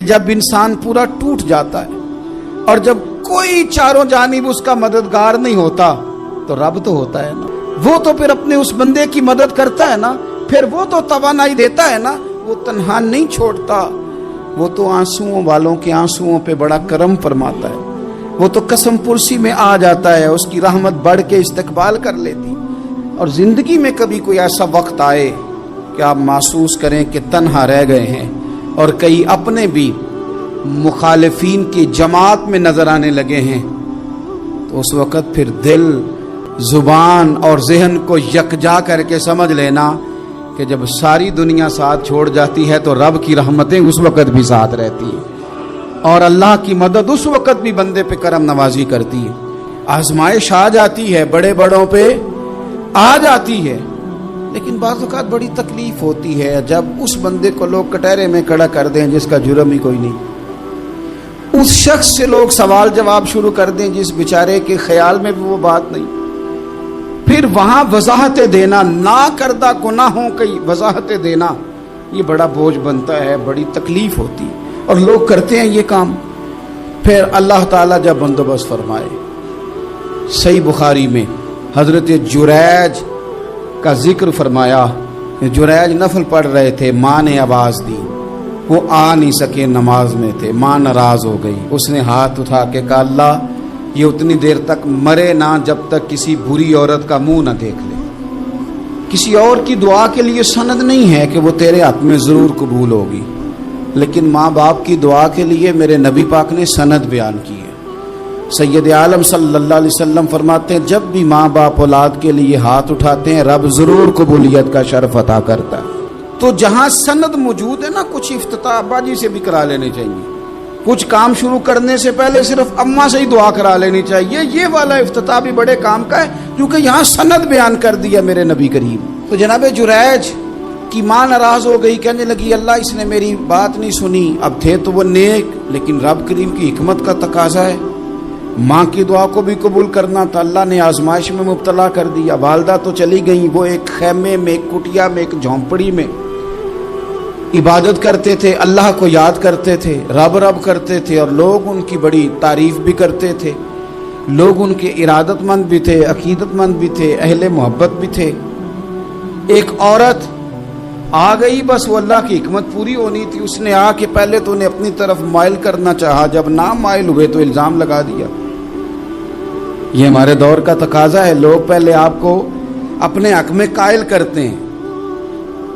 جب انسان پورا ٹوٹ جاتا ہے اور جب کوئی چاروں جانب اس کا مددگار نہیں ہوتا تو رب تو ہوتا ہے نا، وہ تو پھر اپنے اس بندے کی مدد کرتا ہے نا، پھر وہ تو توانائی دیتا ہے نا، وہ تنہا نہیں چھوڑتا، وہ تو آنسوؤں والوں کے آنسوؤں پہ بڑا کرم فرماتا ہے، وہ تو قسم پرسی میں آ جاتا ہے، اس کی رحمت بڑھ کے استقبال کر لیتی۔ اور زندگی میں کبھی کوئی ایسا وقت آئے کہ آپ محسوس کریں کہ تنہا رہ گئے ہیں اور کئی اپنے بھی مخالفین کی جماعت میں نظر آنے لگے ہیں، تو اس وقت پھر دل، زبان اور ذہن کو یکجا کر کے سمجھ لینا کہ جب ساری دنیا ساتھ چھوڑ جاتی ہے تو رب کی رحمتیں اس وقت بھی ساتھ رہتی ہیں، اور اللہ کی مدد اس وقت بھی بندے پہ کرم نوازی کرتی ہے۔ آزمائش آ جاتی ہے، بڑے بڑوں پہ آ جاتی ہے، لیکن بعض اوقات بڑی تکلیف ہوتی ہے جب اس بندے کو لوگ کٹہرے میں کھڑا کر دیں جس کا جرم ہی کوئی نہیں، اس شخص سے لوگ سوال جواب شروع کر دیں جس بیچارے کے خیال میں بھی وہ بات نہیں، پھر وہاں وضاحتیں دینا، نہ کردہ گناہوں کی وضاحتیں دینا، یہ بڑا بوجھ بنتا ہے، بڑی تکلیف ہوتی ہے، اور لوگ کرتے ہیں یہ کام۔ پھر اللہ تعالیٰ جب بندوبست فرمائے، صحیح بخاری میں حضرت جریج کا ذکر فرمایا، جریج نفل پڑھ رہے تھے، ماں نے آواز دی، وہ آ نہیں سکے، نماز میں تھے، ماں ناراض ہو گئی، اس نے ہاتھ اٹھا کے کہا اللہ یہ اتنی دیر تک مرے نہ جب تک کسی بری عورت کا منہ نہ دیکھ لے۔ کسی اور کی دعا کے لیے سند نہیں ہے کہ وہ تیرے حق میں ضرور قبول ہوگی، لیکن ماں باپ کی دعا کے لیے میرے نبی پاک نے سند بیان کی ہے۔ سید عالم صلی اللہ علیہ وسلم فرماتے ہیں جب بھی ماں باپ اولاد کے لیے ہاتھ اٹھاتے ہیں رب ضرور قبولیت کا شرف عطا کرتا ہے۔ تو جہاں سند موجود ہے نا، کچھ افتتاح ابا جی سے بھی کرا لینے چاہیے، کچھ کام شروع کرنے سے پہلے صرف اماں سے ہی دعا کرا لینی چاہیے، یہ والا افتتاح بھی بڑے کام کا ہے کیونکہ یہاں سند بیان کر دیا میرے نبی کریم۔ تو جناب جریج کی ماں ناراض ہو گئی، کہنے لگی اللہ اس نے میری بات نہیں سنی، اب تھے تو وہ نیک، لیکن رب کریم کی حکمت کا تقاضا ہے، ماں کی دعا کو بھی قبول کرنا تھا، اللہ نے آزمائش میں مبتلا کر دیا۔ والدہ تو چلی گئیں، وہ ایک خیمے میں، ایک کٹیا میں، ایک جھونپڑی میں عبادت کرتے تھے، اللہ کو یاد کرتے تھے، رب رب کرتے تھے، اور لوگ ان کی بڑی تعریف بھی کرتے تھے، لوگ ان کے ارادت مند بھی تھے، عقیدت مند بھی تھے، اہل محبت بھی تھے۔ ایک عورت آ گئی، بس وہ اللہ کی حکمت پوری ہونی تھی، اس نے آ کے پہلے تو انہیں اپنی طرف مائل کرنا چاہا، جب نہ مائل ہوئے تو الزام لگا دیا۔ یہ ہمارے دور کا تقاضا ہے، لوگ پہلے آپ کو اپنے حق میں قائل کرتے ہیں،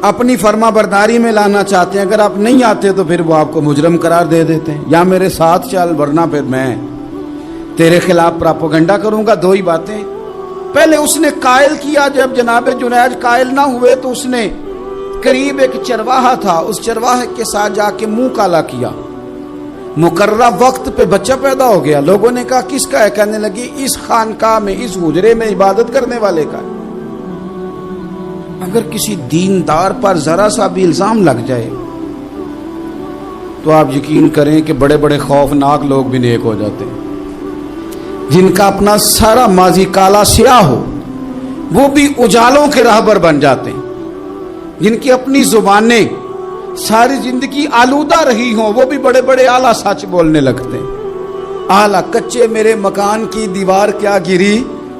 اپنی فرما برداری میں لانا چاہتے ہیں، اگر آپ نہیں آتے تو پھر وہ آپ کو مجرم قرار دے دیتے ہیں، یا میرے ساتھ چل ورنہ پھر میں تیرے خلاف پراپوگنڈا کروں گا۔ دو ہی باتیں، پہلے اس نے قائل کیا، جب جناب جنید قائل نہ ہوئے تو اس نے قریب ایک چرواہا تھا، اس چرواہے کے ساتھ جا کے منہ کالا کیا، مقررہ وقت پہ بچہ پیدا ہو گیا۔ لوگوں نے کہا کس کا ہے؟ کہنے لگی اس خانقاہ میں، اس حجرے میں عبادت کرنے والے کا ہے۔ اگر کسی دیندار پر ذرا سا بھی الزام لگ جائے تو آپ یقین کریں کہ بڑے بڑے خوفناک لوگ بھی نیک ہو جاتے ہیں، جن کا اپنا سارا ماضی کالا سیاہ ہو وہ بھی اجالوں کے راہبر بن جاتے ہیں، جن کی اپنی زبانیں ساری زندگی آلودہ رہی ہوں وہ بھی بڑے بڑے اعلیٰ سچ بولنے لگتے ہیں۔ اعلیٰ کچے میرے مکان کی دیوار کیا گری،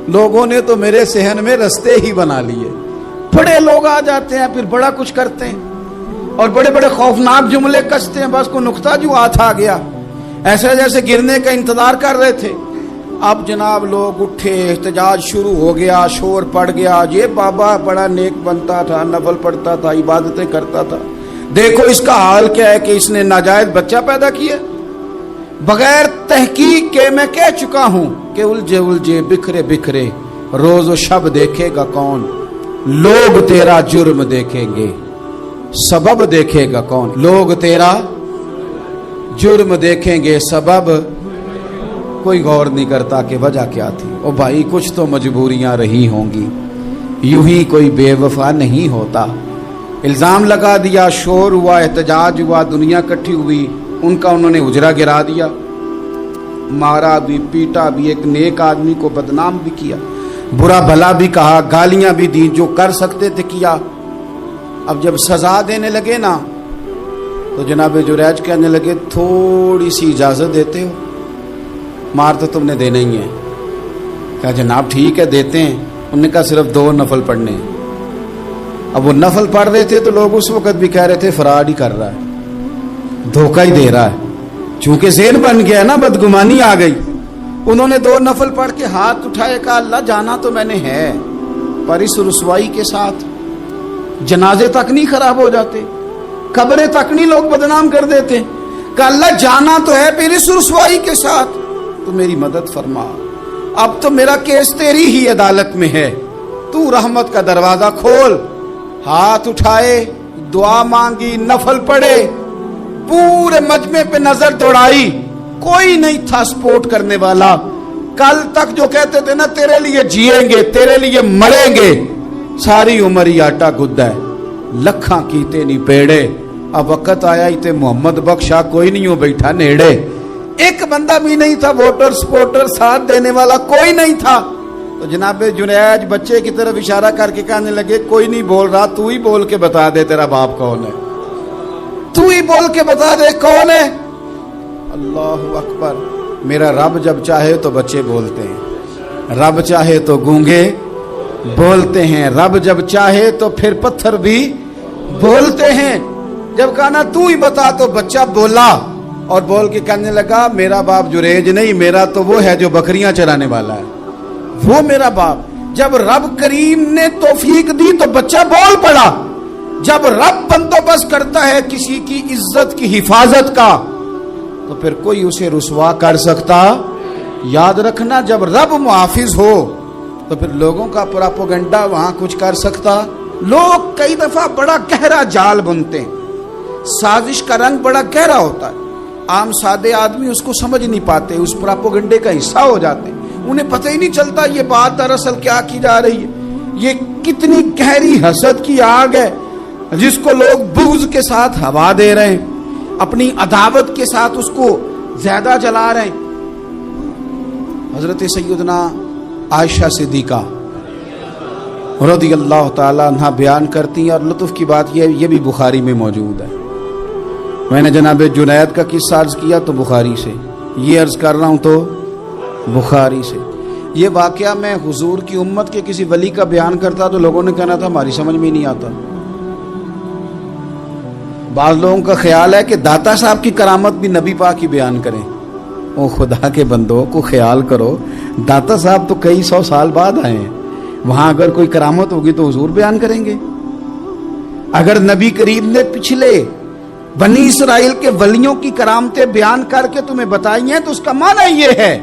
لوگوں نے تو میرے صحن میں رستے ہی بنا لیے۔ بڑے لوگ آ جاتے ہیں، پھر بڑا کچھ کرتے ہیں اور بڑے بڑے خوفناک جملے کستے ہیں، بس کو نقطہ جو ہاتھ آ گیا ایسے جیسے گرنے کا انتظار کر رہے تھے۔ اب جناب لوگ اٹھے، احتجاج شروع ہو گیا، شور پڑ گیا، یہ بابا بڑا نیک بنتا تھا، نفل پڑھتا تھا، عبادتیں کرتا تھا، دیکھو اس کا حال کیا ہے کہ اس نے ناجائز بچہ پیدا کیا۔ بغیر تحقیق کے میں کہہ چکا ہوں کہ الجھے الجھے بکھرے بکھرے روز و شب دیکھے گا کون، لوگ تیرا جرم دیکھیں گے سبب دیکھے گا کون، لوگ تیرا جرم دیکھیں گے سبب کوئی غور نہیں کرتا کہ وجہ کیا تھی۔ او بھائی کچھ تو مجبوریاں رہی ہوں گی، یوں ہی کوئی بے وفا نہیں ہوتا۔ الزام لگا دیا، شور ہوا، احتجاج ہوا، دنیا اکٹھی ہوئی، ان کا انہوں نے حجرہ گرا دیا، مارا بھی، پیٹا بھی، ایک نیک آدمی کو بدنام بھی کیا، برا بھلا بھی کہا، گالیاں بھی دی، جو کر سکتے تھے کیا۔ اب جب سزا دینے لگے نا تو جناب جریج کہنے لگے تھوڑی سی اجازت دیتے ہو؟ مار تو تم نے دینا ہی ہے۔ کہا جناب ٹھیک ہے دیتے ہیں۔ انہوں نے کہا صرف 2 نفل پڑھنے ہیں۔ اب وہ نفل پڑھ رہے تھے تو لوگ اس وقت بھی کہہ رہے تھے فراڈ ہی کر رہا ہے، دھوکہ ہی دے رہا ہے، چونکہ ذہن بن گیا نا، بدگمانی آ گئی۔ انہوں نے 2 نفل پڑھ کے ہاتھ اٹھائے، کہا اللہ جانا تو میں نے ہے، پر اس رسوائی کے ساتھ جنازے تک نہیں خراب ہو جاتے، قبریں تک نہیں لوگ بدنام کر دیتے؟ کہ اللہ جانا تو ہے پھر اس رسوائی کے ساتھ، تو میری مدد فرما، اب تو میرا کیس تیری ہی عدالت میں ہے، تو رحمت کا دروازہ کھول۔ ہاتھ اٹھائے، دعا مانگی، نفل پڑھے، پورے مجمع پہ نظر دوڑائی، کوئی نہیں تھا سپورٹ کرنے والا۔ کل تک جو کہتے تھے نا تیرے لیے جیئیں گے، تیرے لیے مریں گے، ساری عمر ہی آٹا گدا ہے، لکھاں کیتے نہیں پیڑے، اب وقت آیا ہی تے محمد بخشا کوئی نہیں ہو بیٹھا نیڑے۔ ایک بندہ بھی نہیں تھا، ووٹر سپورٹر ساتھ دینے والا کوئی نہیں تھا۔ تو جناب جنید بچے کی طرف اشارہ کر کے کہنے لگے کوئی نہیں بول رہا، تو ہی بول کے بتا دے تیرا باپ کون ہے، تو ہی بول کے بتا دے کون ہے۔ اللہ اکبر۔ میرا رب جب چاہے تو بچے بولتے ہیں، رب چاہے تو گونگے بولتے ہیں، رب جب چاہے تو پھر پتھر بھی بولتے ہیں۔ جب کہا نا تو ہی بتا تو بچہ بولا، اور بول کے کہنے لگا میرا باپ جریج نہیں، میرا تو وہ ہے جو بکریاں چرانے والا ہے، وہ میرا باپ۔ جب رب کریم نے توفیق دی تو بچہ بول پڑا۔ جب رب بندوبست کرتا ہے کسی کی عزت کی حفاظت کا تو پھر کوئی اسے رسوا کر سکتا؟ یاد رکھنا جب رب محافظ ہو تو پھر لوگوں کا پراپوگنڈا وہاں کچھ کر سکتا؟ لوگ کئی دفعہ بڑا گہرا جال بنتے ہیں، سازش کا رنگ بڑا گہرا ہوتا ہے، عام سادے آدمی اس کو سمجھ نہیں پاتے، اس پراپوگنڈے کا حصہ ہو جاتے ہیں، انہیں پتہ ہی نہیں چلتا یہ بات دراصل کیا کی جا رہی ہے۔ یہ کتنی گہری حسد کی آگ ہے جس کو لوگ بغض کے ساتھ ہوا دے رہے ہیں، اپنی عداوت کے ساتھ اس کو زیادہ جلا رہے ہیں۔ حضرت سیدنا عائشہ صدیقہ رضی اللہ تعالیٰ عنہ بیان کرتی ہیں، اور لطف کی بات یہ بھی بخاری میں موجود ہے۔ میں نے جناب جنید کا قصہ عرض کیا تو بخاری سے، یہ عرض کر رہا ہوں تو بخاری سے۔ یہ واقعہ میں حضور کی امت کے کسی ولی کا بیان کرتا تو لوگوں نے کہنا تھا ہماری سمجھ میں نہیں آتا۔ بعض لوگوں کا خیال ہے کہ داتا صاحب کی کرامت بھی نبی پاک کی بیان کریں۔ او خدا کے بندوں کو خیال کرو، داتا صاحب تو کئی 100 سال بعد آئے ہیں، وہاں اگر کوئی کرامت ہوگی تو حضور بیان کریں گے۔ اگر نبی کریم نے پچھلے بنی اسرائیل کے ولیوں کی کرامتیں بیان کر کے تمہیں بتائی ہیں تو اس کا معنی یہ ہے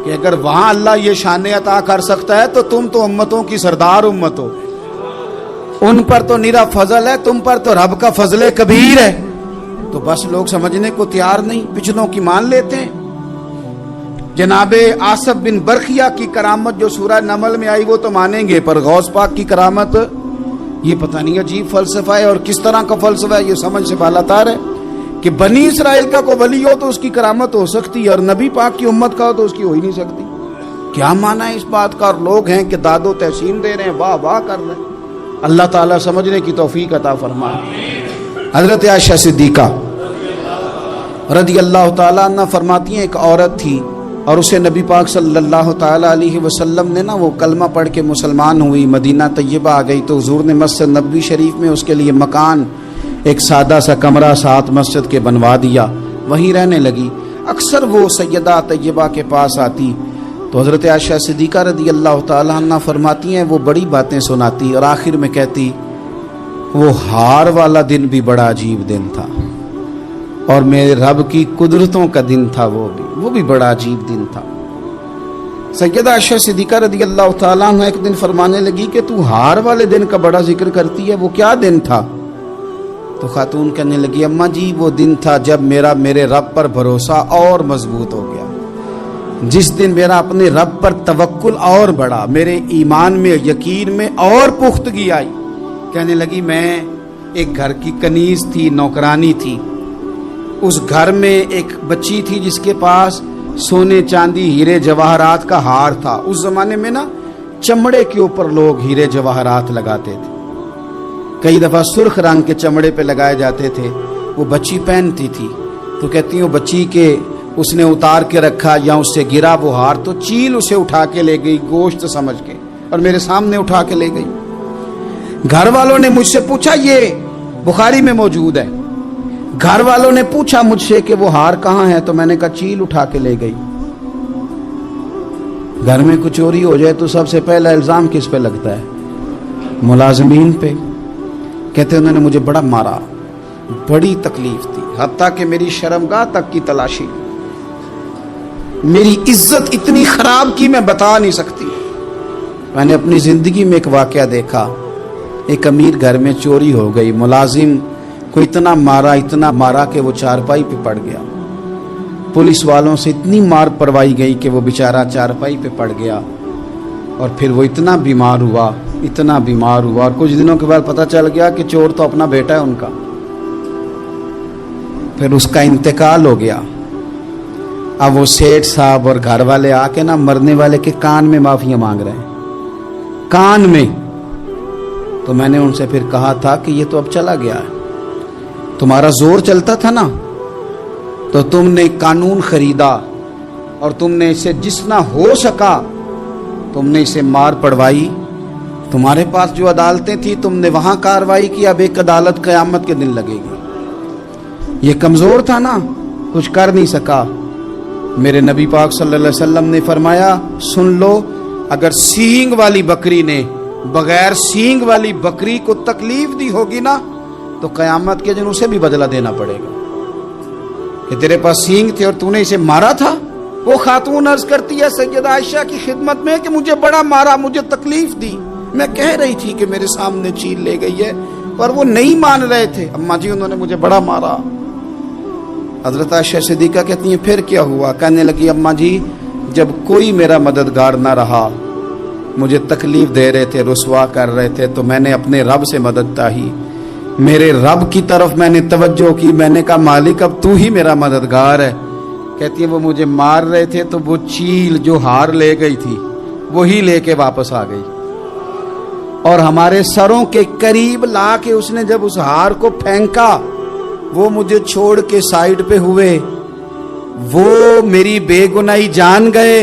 کہ اگر وہاں اللہ یہ شان عطا کر سکتا ہے تو تم تو امتوں کی سردار امت ہو، ان پر تو نیرا فضل ہے، تم پر تو رب کا فضل کبیر ہے۔ تو بس لوگ سمجھنے کو تیار نہیں، پچھلوں کی مان لیتے ہیں۔ جناب آصف بن برخیہ کی کرامت جو سورہ نمل میں آئی وہ تو مانیں گے، پر غوث پاک کی کرامت یہ پتہ نہیں عجیب فلسفہ ہے، اور کس طرح کا فلسفہ ہے یہ سمجھ سے بالاتار ہے کہ بنی اسرائیل کا کوئی ولی ہو تو اس کی کرامت ہو سکتی ہے اور نبی پاک کی امت کا ہو تو اس کی ہو ہی نہیں سکتی۔ کیا معنی ہے اس بات کا؟ اور لوگ ہیں کہ داد و تحسین دے رہے ہیں، واہ واہ کر رہے ہیں۔ اللہ تعالیٰ سمجھنے کی توفیق عطا فرمائے۔ حضرت عائشہ صدیقہ رضی اللہ تعالیٰ عنہ فرماتی ہیں ایک عورت تھی اور اسے نبی پاک صلی اللہ تعالیٰ علیہ وسلم نے وہ کلمہ پڑھ کے مسلمان ہوئی، مدینہ طیبہ آ گئی تو حضور نے مسجد نبوی شریف میں اس کے لیے مکان، ایک سادہ سا کمرہ ساتھ مسجد کے بنوا دیا، وہیں رہنے لگی۔ اکثر وہ سیدہ طیبہ کے پاس آتی تو حضرت عائشہ صدیقہ رضی اللہ تعالیٰ عنہ فرماتی ہیں وہ بڑی باتیں سناتی اور آخر میں کہتی وہ ہار والا دن بھی بڑا عجیب دن تھا اور میرے رب کی قدرتوں کا دن تھا، وہ بھی بڑا عجیب دن تھا۔ سیدہ عائشہ صدیقہ رضی اللہ تعالیٰ عنہ ایک دن فرمانے لگی کہ تو ہار والے دن کا بڑا ذکر کرتی ہے، وہ کیا دن تھا؟ تو خاتون کہنے لگی اماں جی وہ دن تھا جب میرے رب پر بھروسہ اور مضبوط ہو گیا، جس دن میرا اپنے رب پر توکل اور بڑھا، میرے ایمان میں یقین میں اور پختگی آئی۔ کہنے لگی میں ایک گھر کی کنیز تھی، نوکرانی تھی، اس گھر میں ایک بچی تھی جس کے پاس سونے چاندی ہیرے جواہرات کا ہار تھا۔ اس زمانے میں چمڑے کے اوپر لوگ ہیرے جواہرات لگاتے تھے، کئی دفعہ سرخ رنگ کے چمڑے پہ لگائے جاتے تھے، وہ بچی پہنتی تھی، تو کہتی ہوں بچی کے اس نے اتار کے رکھا یا اس سے گرا وہ ہار تو چیل اسے اٹھا کے لے گئی گوشت سمجھ کے، اور میرے سامنے اٹھا کے لے گئی۔ گھر والوں نے مجھ سے پوچھا، یہ بخاری میں موجود ہے، گھر والوں نے پوچھا مجھ سے کہ وہ ہار کہاں ہے، تو میں نے کہا چیل اٹھا کے لے گئی۔ گھر میں کچھ چوری ہو جائے تو سب سے پہلا الزام کس پہ لگتا ہے؟ ملازمین پہ۔ کہتے انہوں نے مجھے بڑا مارا، بڑی تکلیف تھی، حتیٰ کہ میری شرمگاہ تک کی تلاشی، میری عزت اتنی خراب کی میں بتا نہیں سکتی۔ میں نے اپنی زندگی میں ایک واقعہ دیکھا، ایک امیر گھر میں چوری ہو گئی، ملازم کو اتنا مارا کہ وہ چارپائی پہ پڑ گیا، پولیس والوں سے اتنی مار پروائی گئی کہ وہ بیچارہ چارپائی پہ پڑ گیا، اور پھر وہ اتنا بیمار ہوا اور کچھ دنوں کے بعد پتہ چل گیا کہ چور تو اپنا بیٹا ہے ان کا۔ پھر اس کا انتقال ہو گیا۔ اب وہ سیٹھ صاحب اور گھر والے آ کے مرنے والے کے کان میں معافیاں مانگ رہے ہیں، کان میں۔ تو میں نے ان سے پھر کہا تھا کہ یہ تو اب چلا گیا ہے، تمہارا زور چلتا تھا نا، تو تم نے قانون خریدا اور تم نے اسے جتنا ہو سکا تم نے اسے مار پڑوائی، تمہارے پاس جو عدالتیں تھی تم نے وہاں کاروائی کی، اب ایک عدالت قیامت کے دن لگے گی۔ یہ کمزور تھا نا، کچھ کر نہیں سکا۔ میرے نبی پاک صلی اللہ علیہ وسلم نے فرمایا، سن لو، اگر سینگ والی بکری نے بغیر سینگ والی بکری کو تکلیف دی ہوگی نا تو قیامت کے دن اسے بھی بدلہ دینا پڑے گا کہ تیرے پاس سینگ تھے اور تو نے اسے مارا تھا۔ وہ خاتون عرض کرتی ہے سیدہ عائشہ کی خدمت میں کہ مجھے بڑا مارا، مجھے تکلیف دی، میں کہہ رہی تھی کہ میرے سامنے چیل لے گئی ہے پر وہ نہیں مان رہے تھے، اماں جی انہوں نے مجھے بڑا مارا۔ حضرت عائشہ صدیقہ کہتی ہیں پھر کیا ہوا؟ کہنے لگی اماں جی جب کوئی میرا مددگار نہ رہا، مجھے تکلیف دے رہے تھے، رسوا کر رہے تھے، تو میں نے اپنے رب سے مدد چاہی، میرے رب کی طرف میں نے توجہ کی، میں نے کہا مالک اب تو ہی میرا مددگار ہے۔ کہتی ہے وہ مجھے مار رہے تھے تو وہ چیل جو ہار لے گئی تھی وہی لے کے واپس آ گئی، اور ہمارے سروں کے قریب لا کے اس نے جب اس ہار کو پھینکا، وہ مجھے چھوڑ کے سائیڈ پہ ہوئے، وہ میری بے گناہی جان گئے،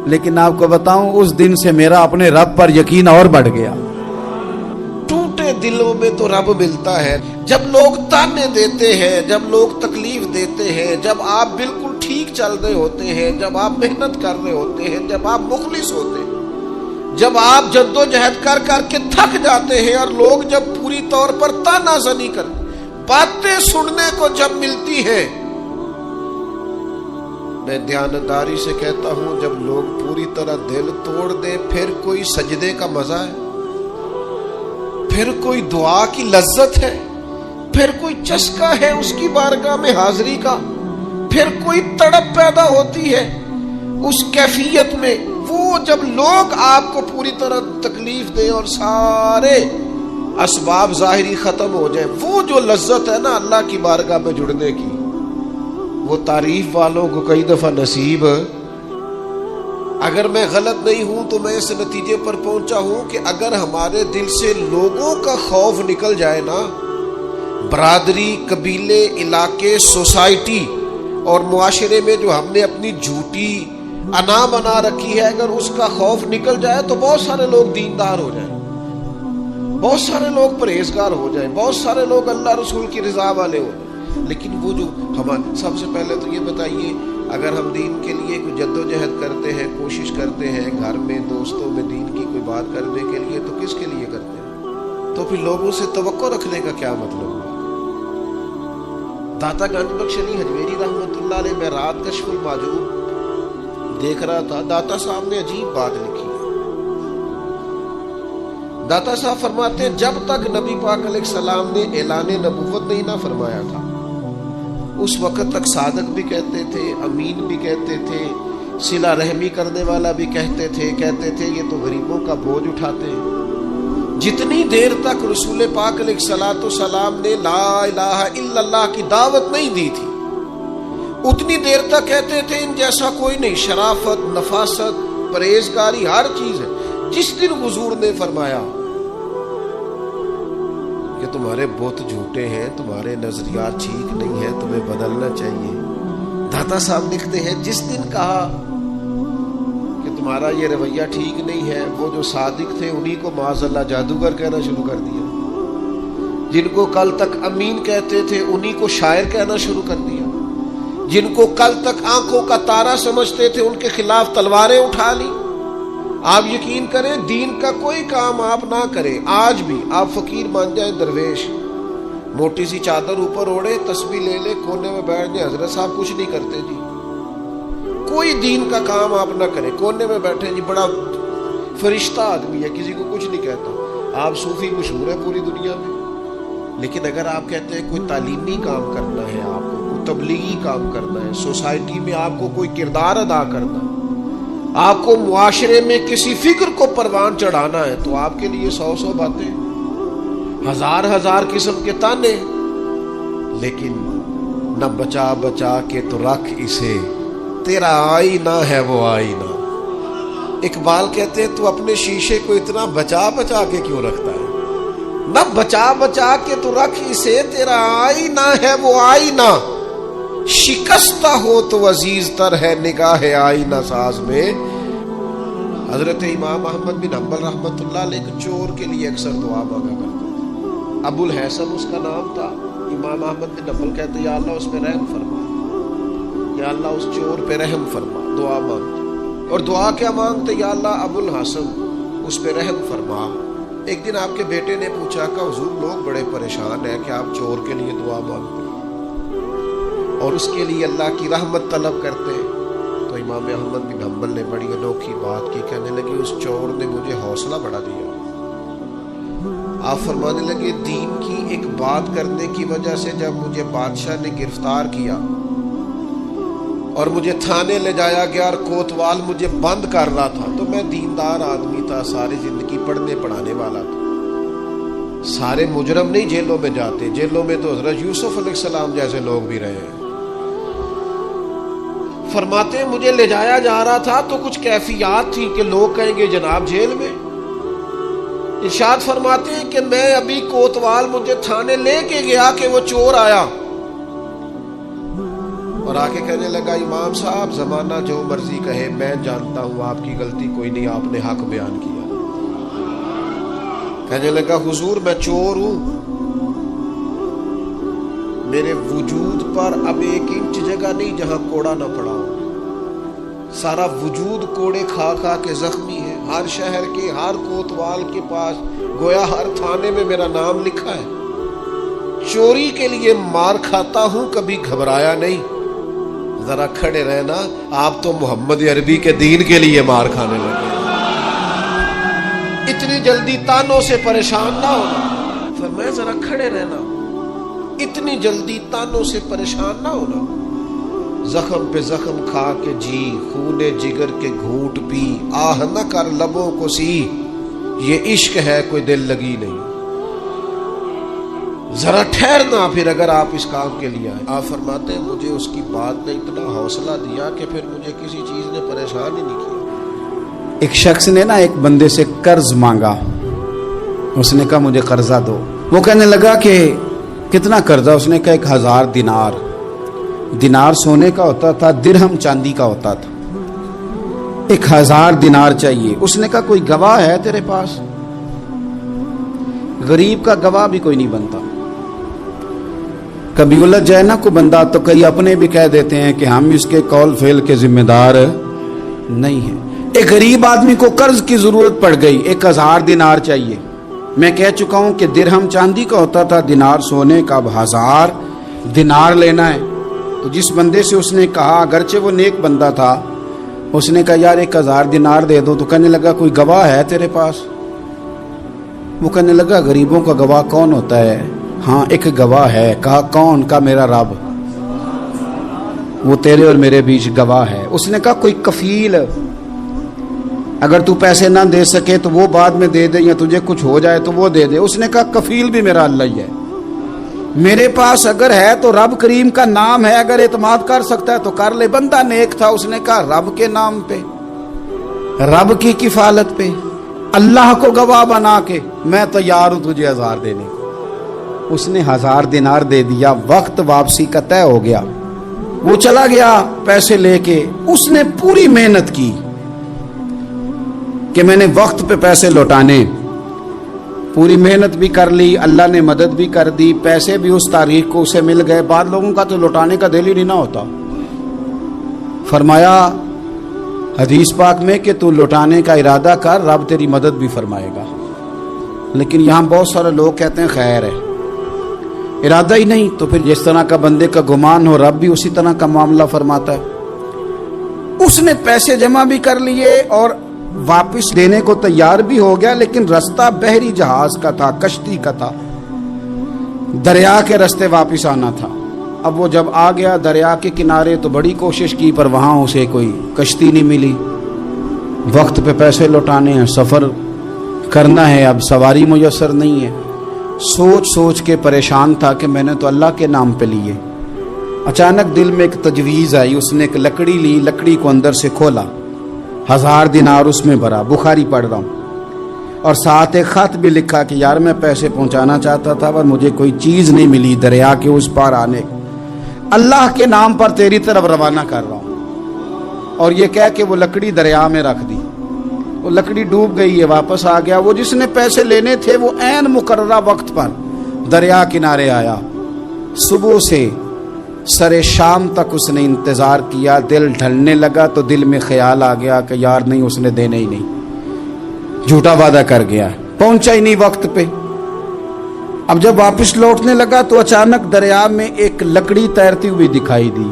لیکن آپ کو بتاؤں اس دن سے میرا اپنے رب پر یقین اور بڑھ گیا۔ ٹوٹے دلوں میں تو رب ملتا ہے، جب لوگ تانے دیتے ہیں، جب لوگ تکلیف دیتے ہیں، جب آپ بالکل ٹھیک چل رہے ہوتے ہیں، جب آپ محنت کر رہے ہوتے ہیں، جب آپ مخلص ہوتے ہیں، جب آپ جدوجہد کر کر کے تھک جاتے ہیں، اور لوگ جب پوری طور پر تانا زنی کرتے، باتیں سننے کو جب ملتی ہے، میں دیانتداری سے کہتا ہوں جب لوگ پوری طرح دل توڑ دے، پھر کوئی سجدے کا مزہ ہے، پھر کوئی دعا کی لذت ہے، پھر کوئی چسکا ہے اس کی بارگاہ میں حاضری کا، پھر کوئی تڑپ پیدا ہوتی ہے اس کیفیت میں۔ وہ جب لوگ آپ کو پوری طرح تکلیف دے اور سارے اسباب ظاہری ختم ہو جائے، وہ جو لذت ہے نا اللہ کی بارگاہ میں جڑنے کی، وہ تعریف والوں کو کئی دفعہ نصیب۔ اگر میں غلط نہیں ہوں تو میں اس نتیجے پر پہنچا ہوں کہ اگر ہمارے دل سے لوگوں کا خوف نکل جائے نا، برادری، قبیلے، علاقے، سوسائٹی اور معاشرے میں جو ہم نے اپنی جھوٹی انا بنا رکھی ہے، اگر اس کا خوف نکل جائے تو بہت سارے لوگ دیندار ہو جائیں، بہت سارے لوگ پرہیزگار ہو جائیں، بہت سارے لوگ اللہ رسول کی رضا والے ہو جائیں۔ لیکن وہ جو سب سے پہلے تو یہ بتائیے، اگر ہم دین کے لیے کوئی جدوجہد کرتے ہیں، کوشش کرتے ہیں گھر میں دوستوں میں دین کی کوئی بات کرنے کے لیے، تو کس کے لیے کرتے ہیں؟ تو پھر لوگوں سے توقع رکھنے کا کیا مطلب ہوا؟ داتا گنج بخش علی حجویری رحمۃ اللہ علیہ، میں رات کشف المحجوب دیکھ رہا تھا، داتا صاحب نے عجیب بات لکھی ہے۔ داتا صاحب فرماتے ہیں جب تک نبی پاک علیہ السلام نے اعلان نبوت نہیں نہ فرمایا تھا، اس وقت تک صادق بھی کہتے تھے، امین بھی کہتے تھے، صلہ رحمی کرنے والا بھی کہتے تھے یہ تو غریبوں کا بوجھ اٹھاتے ہیں۔ جتنی دیر تک رسول پاک علیہ الصلوۃ والسلام نے لا الہ الا اللہ کی دعوت نہیں دی تھی، اتنی دیر تک کہتے تھے ان جیسا کوئی نہیں، شرافت، نفاست، پرہیزگاری ہر چیز ہے۔ جس دن حضور نے فرمایا کہ تمہارے بت جھوٹے ہیں، تمہارے نظریات ٹھیک نہیں ہیں، تمہیں بدلنا چاہیے۔ داتا صاحب لکھتے ہیں جس دن کہا کہ تمہارا یہ رویہ ٹھیک نہیں ہے، وہ جو صادق تھے انہی کو معاذ اللہ جادوگر کہنا شروع کر دیا، جن کو کل تک امین کہتے تھے انہی کو شاعر کہنا شروع کر دیا، جن کو کل تک آنکھوں کا تارا سمجھتے تھے ان کے خلاف تلواریں اٹھا لی۔ آپ یقین کریں دین کا کوئی کام آپ نہ کریں، آج بھی آپ فقیر مان جائیں درویش، موٹی سی چادر اوپر اوڑے، تسبیح لے لے، کونے میں بیٹھ جائے، حضرت صاحب کچھ نہیں کرتے جی، کوئی دین کا کام آپ نہ کریں، کونے میں بیٹھے جی، بڑا فرشتہ آدمی ہے، کسی کو کچھ نہیں کہتا، آپ صوفی مشہور ہے پوری دنیا میں۔ لیکن اگر آپ کہتے ہیں کوئی تعلیمی کام کرنا ہے، آپ کو کوئی تبلیغی کام کرنا ہے، سوسائٹی میں آپ کو کوئی کردار ادا کرنا ہے، آپ کو معاشرے میں کسی فکر کو پروان چڑھانا ہے، تو آپ کے لیے 100 باتیں، ہزار قسم کے تانے، لیکن نہ بچا بچا کے تو رکھ اسے، تیرا آئینہ ہے وہ آئینہ۔ اقبال کہتے ہیں تو اپنے شیشے کو اتنا بچا بچا کے کیوں رکھتا ہے؟ نہ بچا بچا کے تو رکھ اسے، تیرا آئینہ ہے وہ آئینہ، شکستہ ہو تو عزیز تر ہے نگاہ آئینہ ساز میں۔ حضرت امام احمد بن حنبل رحمۃ اللہ علیہ ایک چور کے لیے اکثر دعا مانگا کرتے تھے، ابو الحسن اس کا نام تھا۔ امام احمد بن حنبل کہتے یا اللہ اس پہ رحم فرما، یا اللہ اس چور پہ رحم فرما، دعا مانگتے، اور دعا کیا مانگتے؟ یا اللہ ابو الحسن اس پہ رحم فرما۔ ایک دن آپ کے بیٹے نے پوچھا کہ حضور لوگ بڑے پریشان ہیں کہ آپ چور کے لیے دعا مانگتے اور اس کے لیے اللہ کی رحمت طلب کرتے، تو امام احمد بن حنبل نے بڑی انوکھی بات کی، کہنے لگے اس چور نے مجھے حوصلہ بڑھا دیا۔ آپ فرمانے لگے دین کی ایک بات کرنے کی وجہ سے جب مجھے بادشاہ نے گرفتار کیا اور مجھے تھانے لے جایا گیا اور کوتوال مجھے بند کر رہا تھا، تو میں دیندار آدمی تھا، ساری زندگی پڑھنے پڑھانے والا تھا۔ سارے مجرم نہیں جیلوں میں جاتے، جیلوں میں تو حضرت یوسف علیہ السلام جیسے لوگ بھی رہے ہیں۔ فرماتے ہیں مجھے لے جایا جا رہا تھا تو کچھ کیفیات تھی کہ لوگ کہیں گے جناب جیل میں۔ ارشاد فرماتے ہیں کہ میں ابھی کوتوال مجھے تھانے لے کے گیا کہ وہ چور آیا اور آ کے کہنے لگا امام صاحب زمانہ جو مرضی کہے، میں جانتا ہوں آپ کی غلطی کوئی نہیں، آپ نے حق بیان کیا۔ کہنے لگا حضور میں چور ہوں، میرے وجود پر اب 1 انچ جگہ نہیں جہاں کوڑا نہ پڑا ہو، سارا وجود کوڑے کھا کھا کے زخمی ہے، ہر شہر کے ہر کوتوال کے پاس گویا ہر تھانے میں میرا نام لکھا ہے، چوری کے لیے مار کھاتا ہوں کبھی گھبرایا نہیں۔ ذرا کھڑے رہنا، آپ تو محمد عربی کے دین کے لیے مار کھانے لگے، اتنی جلدی تانوں سے پریشان نہ ہونا، فرمایا ذرا کھڑے رہنا، اتنی جلدی تانوں سے پریشان نہ ہونا۔ زخم پہ زخم کھا کے جی، خون جگر کے گھونٹ پی، آہ نہ کر لبوں کو سی، یہ عشق ہے کوئی دل لگی نہیں۔ ذرا ٹھہرنا پھر اگر آپ اس کام کے لیے آئے۔ آپ فرماتے ہیں مجھے اس کی بات نے اتنا حوصلہ دیا کہ پھر مجھے کسی چیز نے پریشان ہی نہیں کیا۔ ایک شخص نے نا ایک بندے سے قرض مانگا، اس نے کہا مجھے قرضہ دو، وہ کہنے لگا کہ کتنا قرضہ؟ اس نے کہا 1000 دینار۔ دینار سونے کا ہوتا تھا، درہم چاندی کا ہوتا تھا، 1000 دینار چاہیے۔ اس نے کہا کوئی گواہ ہے تیرے پاس؟ غریب کا گواہ بھی کوئی نہیں بنتا، کبھی الجھ جائے نا کوئی بندہ تو کئی اپنے بھی کہہ دیتے ہیں کہ ہم اس کے قول فعل کے ذمہ دار نہیں ہیں۔ ایک غریب آدمی کو قرض کی ضرورت پڑ گئی، 1000 دینار چاہیے۔ میں کہہ چکا ہوں کہ درہم چاندی کا ہوتا تھا، دینار سونے کا، اب 1000 دینار لینا ہے۔ تو جس بندے سے اس نے کہا، اگرچہ وہ نیک بندہ تھا، اس نے کہا یار 1000 دینار دے دو، تو کہنے لگا کوئی گواہ ہے تیرے پاس؟ وہ کہنے لگا غریبوں کا گواہ کون ہوتا ہے؟ ہاں ایک گواہ ہے۔ کہا کون؟ کا میرا رب، وہ تیرے اور میرے بیچ گواہ ہے۔ اس نے کہا کوئی کفیل، اگر تو پیسے نہ دے سکے تو وہ بعد میں دے دے، یا تجھے کچھ ہو جائے تو وہ دے دے۔ اس نے کہا کفیل بھی میرا اللہ ہی ہے، میرے پاس اگر ہے تو رب کریم کا نام ہے، اگر اعتماد کر سکتا ہے تو کر لے۔ بندہ نیک تھا، اس نے کہا رب کے نام پہ، رب کی کفالت پہ، اللہ کو گواہ بنا کے میں تیار ہوں تجھے 1000 دینے کو۔ اس نے 1000 دینار دے دیا، وقت واپسی کا طے ہو گیا، وہ چلا گیا پیسے لے کے۔ اس نے پوری محنت کی کہ میں نے وقت پہ پیسے لوٹانے، پوری محنت بھی کر لی، اللہ نے مدد بھی کر دی، پیسے بھی اس تاریخ کو اسے مل گئے۔ بعض لوگوں کا تو لوٹانے کا دل ہی نہیں نہ ہوتا۔ فرمایا حدیث پاک میں کہ تو لوٹانے کا ارادہ کر، رب تیری مدد بھی فرمائے گا۔ لیکن یہاں بہت سارے لوگ کہتے ہیں خیر ہے، ارادہ ہی نہیں، تو پھر جس طرح کا بندے کا گمان ہو رب بھی اسی طرح کا معاملہ فرماتا ہے۔ اس نے پیسے جمع بھی کر لیے اور واپس دینے کو تیار بھی ہو گیا، لیکن رستہ بحری جہاز کا تھا، کشتی کا تھا، دریا کے رستے واپس آنا تھا۔ اب وہ جب آ گیا دریا کے کنارے تو بڑی کوشش کی، پر وہاں اسے کوئی کشتی نہیں ملی۔ وقت پہ پیسے لوٹانے ہیں، سفر کرنا ہے، اب سواری میسر نہیں ہے۔ سوچ سوچ کے پریشان تھا کہ میں نے تو اللہ کے نام پہ لیے۔ اچانک دل میں ایک تجویز آئی، اس نے ایک لکڑی لی، لکڑی کو اندر سے کھولا، 1000 دینار اس میں بھرا، بخاری پڑھ رہا ہوں، اور ساتھ ایک خط بھی لکھا کہ یار میں پیسے پہنچانا چاہتا تھا پر مجھے کوئی چیز نہیں ملی دریا کے اس پار آنے، اللہ کے نام پر تیری طرف روانہ کر رہا ہوں۔ اور یہ کہہ کہ وہ لکڑی دریا میں رکھ دی، وہ لکڑی ڈوب گئی ہے، واپس آ گیا۔ وہ جس نے پیسے لینے تھے وہ عین مقررہ وقت پر دریا کنارے آیا۔ صبح سے سر شام تک اس نے انتظار کیا، دل ڈھلنے لگا تو دل میں خیال آ گیا کہ یار نہیں، اس نے دینے ہی نہیں، جھوٹا وعدہ کر گیا، پہنچا ہی نہیں وقت پہ۔ اب جب واپس لوٹنے لگا تو اچانک دریا میں ایک لکڑی تیرتی ہوئی دکھائی دی،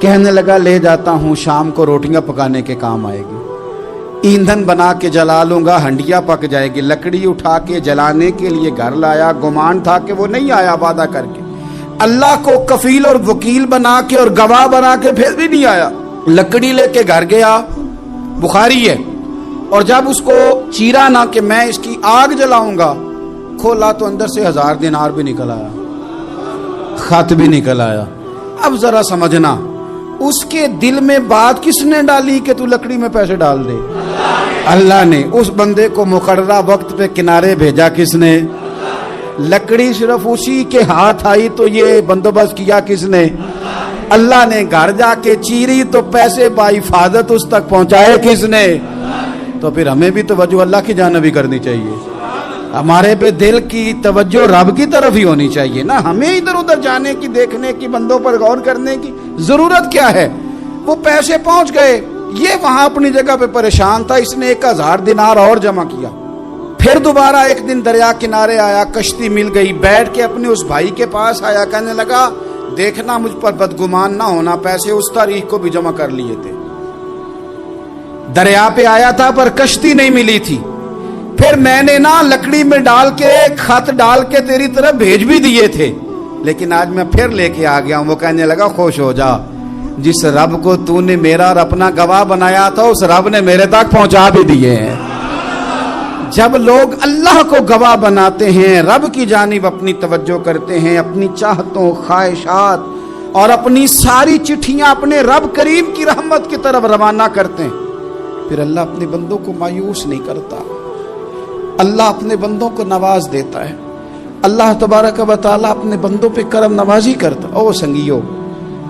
کہنے لگا لے جاتا ہوں، شام کو روٹیاں پکانے کے کام آئے گی، ایندھن بنا کے جلا لوں گا، ہنڈیا پک جائے گی۔ لکڑی اٹھا کے جلانے کے لیے گھر لایا، گمان تھا کہ وہ نہیں آیا وعدہ کر کے، اللہ کو کفیل اور وکیل بنا کے اور گواہ بنا کے پھر بھی نہیں آیا۔ لکڑی لے کے گھر گیا، بخاری ہے، اور جب اس کو چیرا نہ کہ میں اس کی آگ جلاؤں گا، کھولا تو اندر سے 1000 دینار بھی نکل آیا، خط بھی نکل آیا۔ اب ذرا سمجھنا، اس کے دل میں بات کس نے ڈالی کہ تو لکڑی میں پیسے ڈال دے؟ اللہ نے۔ اس بندے کو مقررہ وقت پہ کنارے بھیجا کس نے؟ لکڑی صرف اسی کے ہاتھ آئی تو یہ بندوبست کیا کس نے؟ اللہ نے۔ گھر جا کے چیری تو پیسے بحفاظت اس تک پہنچائے کس نے؟ تو پھر ہمیں بھی توجہ اللہ کی جانب ہی کرنی چاہیے، ہمارے پہ دل کی توجہ رب کی طرف ہی ہونی چاہیے نا، ہمیں ادھر ادھر جانے کی، دیکھنے کی، بندوں پر غور کرنے کی ضرورت کیا ہے؟ وہ پیسے پہنچ گئے، یہ وہاں اپنی جگہ پہ پریشان تھا، اس نے 1000 دینار اور جمع کیا۔ پھر دوبارہ ایک دن دریا کنارے آیا، کشتی مل گئی، بیٹھ کے اپنے اس بھائی کے پاس آیا، کہنے لگا دیکھنا مجھ پر بدگمان نہ ہونا، پیسے اس تاریخ کو بھی جمع کر لیے تھے، دریا پہ آیا تھا پر کشتی نہیں ملی تھی، پھر میں نے نا لکڑی میں ڈال کے خط ڈال کے تیری طرف بھیج بھی دیے تھے، لیکن آج میں پھر لے کے آ گیا ہوں۔ وہ کہنے لگا خوش ہو جا، جس رب کو تو نے میرا اور اپنا گواہ بنایا تھا اس رب نے میرے تک پہنچا بھی دیے ہیں۔ جب لوگ اللہ کو گواہ بناتے ہیں، رب کی جانب اپنی توجہ کرتے ہیں، اپنی چاہتوں، خواہشات اور اپنی ساری چٹھیاں اپنے رب کریم کی رحمت کی طرف روانہ کرتے ہیں، پھر اللہ اپنے بندوں کو مایوس نہیں کرتا، اللہ اپنے بندوں کو نواز دیتا ہے، اللہ تبارک و تعالیٰ اپنے بندوں پہ کرم نوازی کرتا۔ او سنگیو،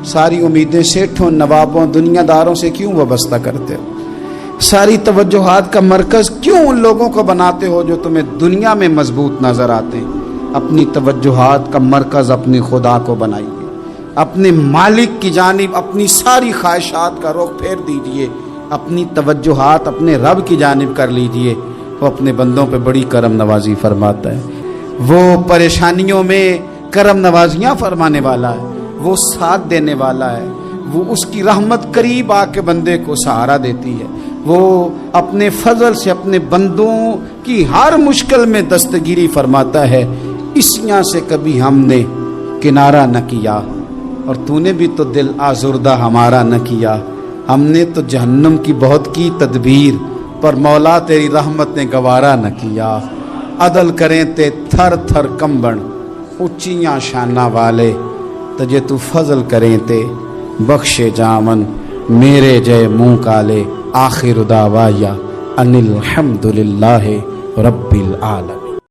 ساری امیدیں سیٹھوں، نوابوں، دنیا داروں سے کیوں وابستہ کرتے ہو؟ ساری توجہات کا مرکز کیوں ان لوگوں کو بناتے ہو جو تمہیں دنیا میں مضبوط نظر آتے ہیں؟ اپنی توجہات کا مرکز اپنے خدا کو بنائیے، اپنے مالک کی جانب اپنی ساری خواہشات کا رخ پھیر دیجئے، اپنی توجہات اپنے رب کی جانب کر لیجئے، وہ اپنے بندوں پہ بڑی کرم نوازی فرماتا ہے، وہ پریشانیوں میں کرم نوازیاں فرمانے والا ہے، وہ ساتھ دینے والا ہے، وہ اس کی رحمت قریب آ کے بندے کو سہارا دیتی ہے، وہ اپنے فضل سے اپنے بندوں کی ہر مشکل میں دستگیری فرماتا ہے۔ اسیاں سے کبھی ہم نے کنارہ نہ کیا، اور تو نے بھی تو دل آزردہ ہمارا نہ کیا، ہم نے تو جہنم کی بہت کی تدبیر، پر مولا تیری رحمت نے گوارا نہ کیا۔ عدل کریں تے تھر تھر کمبن، اچیاں شانہ والے، تجھے تو فضل کریں تے بخشے جامن، میرے جے منہ کالے، آخر دعوایا ان الحمدللہ رب العالمین۔